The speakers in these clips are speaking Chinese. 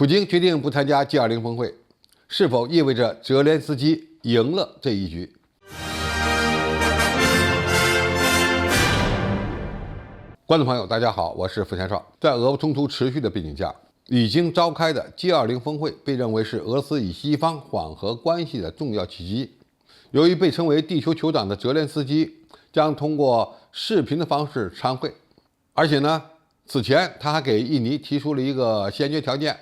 普京决定不参加 G20 峰会，是否意味着泽连斯基赢了这一局？观众朋友，大家好，我是付天少。在俄乌冲突持续的背景下，已经召开的 G20 峰会被认为是俄罗斯与西方缓和关系的重要契机。由于被称为地球酋长的泽连斯基将通过视频的方式参会，而且呢，此前他还给印尼提出了一个先决条件：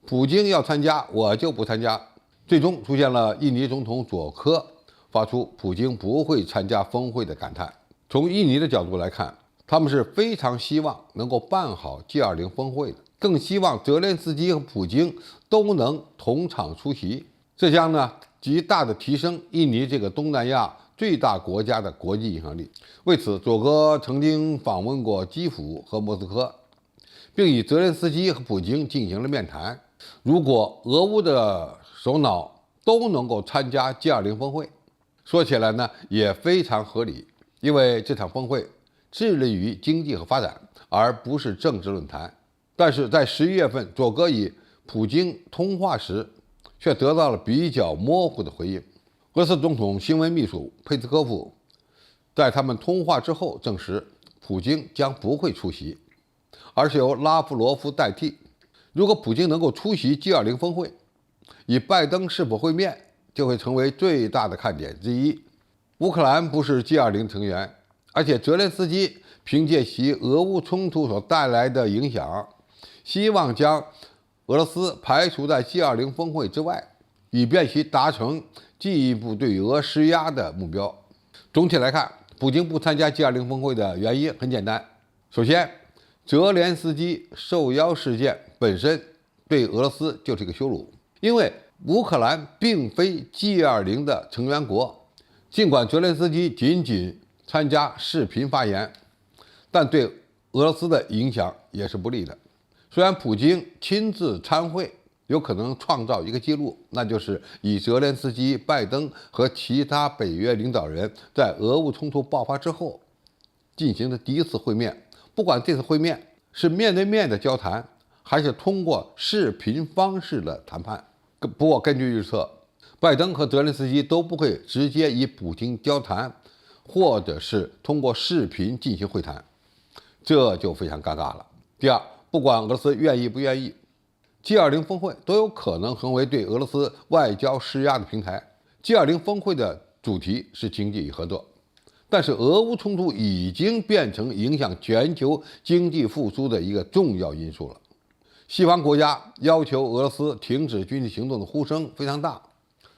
普京要参加，我就不参加。最终出现了印尼总统佐科发出普京不会参加峰会的感叹。从印尼的角度来看，他们是非常希望能够办好 G20 峰会的，更希望泽连斯基和普京都能同场出席。这将呢极大的提升印尼这个东南亚最大国家的国际影响力。为此，佐科曾经访问过基辅和莫斯科，并与泽连斯基和普京进行了面谈。如果俄乌的首脑都能够参加 G20 峰会，说起来呢也非常合理，因为这场峰会致力于经济和发展，而不是政治论坛。但是在11月份，佐科与普京通话时，却得到了比较模糊的回应。俄罗斯总统新闻秘书佩斯科夫在他们通话之后证实，普京将不会出席，而是由拉夫罗夫代替。如果普京能够出席 G20 峰会，与拜登是否会面就会成为最大的看点之一。乌克兰不是 G20 成员，而且泽连斯基凭借其俄乌冲突所带来的影响，希望将俄罗斯排除在 G20 峰会之外，以便其达成进一步对俄施压的目标。总体来看，普京不参加 G20 峰会的原因很简单。首先，泽连斯基受邀事件本身对俄罗斯就是一个羞辱，因为乌克兰并非 G20 的成员国。尽管泽连斯基仅仅参加视频发言，但对俄罗斯的影响也是不利的。虽然普京亲自参会有可能创造一个记录，那就是以泽连斯基、拜登和其他北约领导人在俄乌冲突爆发之后进行的第一次会面。不管这次会面是面对面的交谈，还是通过视频方式的谈判。不过根据预测，拜登和泽连斯基都不会直接与普京交谈，或者是通过视频进行会谈，这就非常尴尬了。第二，不管俄罗斯愿意不愿意， G20 峰会都有可能成为对俄罗斯外交施压的平台。G20 峰会的主题是经济与合作，但是俄乌冲突已经变成影响全球经济复苏的一个重要因素了。西方国家要求俄罗斯停止军事行动的呼声非常大，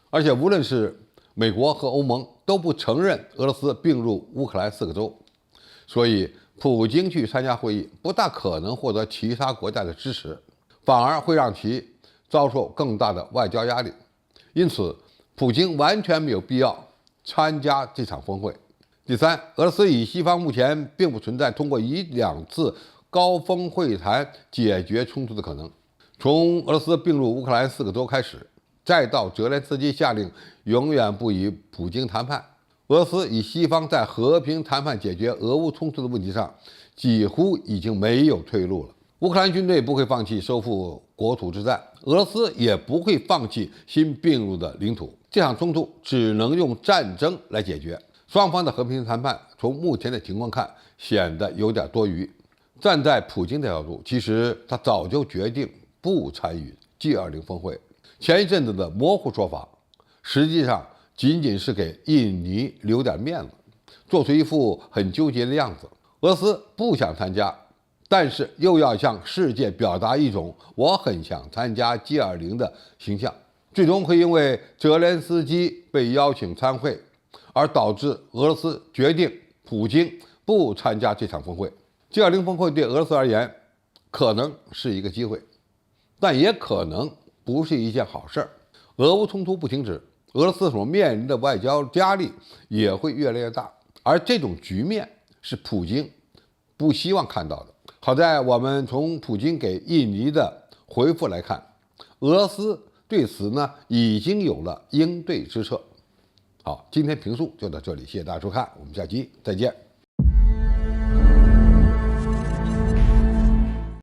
而且无论是美国和欧盟都不承认俄罗斯并入乌克兰4个州，所以普京去参加会议不大可能获得其他国家的支持，反而会让其遭受更大的外交压力。因此，普京完全没有必要参加这场峰会。第三，俄罗斯与西方目前并不存在通过1-2次高峰会谈解决冲突的可能。从俄罗斯并入乌克兰4个州开始，再到泽连斯基下令永远不与普京谈判，俄罗斯与西方在和平谈判解决俄乌冲突的问题上几乎已经没有退路了。乌克兰军队不会放弃收复国土之战，俄罗斯也不会放弃新并入的领土。这场冲突只能用战争来解决。双方的和平谈判从目前的情况看显得有点多余。站在普京的角度，其实他早就决定不参与 G20 峰会。前一阵子的模糊说法，实际上仅仅是给印尼留点面子，做出一副很纠结的样子。俄罗斯不想参加，但是又要向世界表达一种我很想参加 G20 的形象，最终会因为泽连斯基被邀请参会，而导致俄罗斯决定普京不参加这场峰会。G20 峰会对俄罗斯而言可能是一个机会，但也可能不是一件好事儿。俄乌冲突不停止，俄罗斯所面临的外交压力也会越来越大，而这种局面是普京不希望看到的。好在我们从普京给印尼的回复来看，俄罗斯对此呢已经有了应对之策。好，今天评述就到这里，谢谢大家收看，我们下期再见。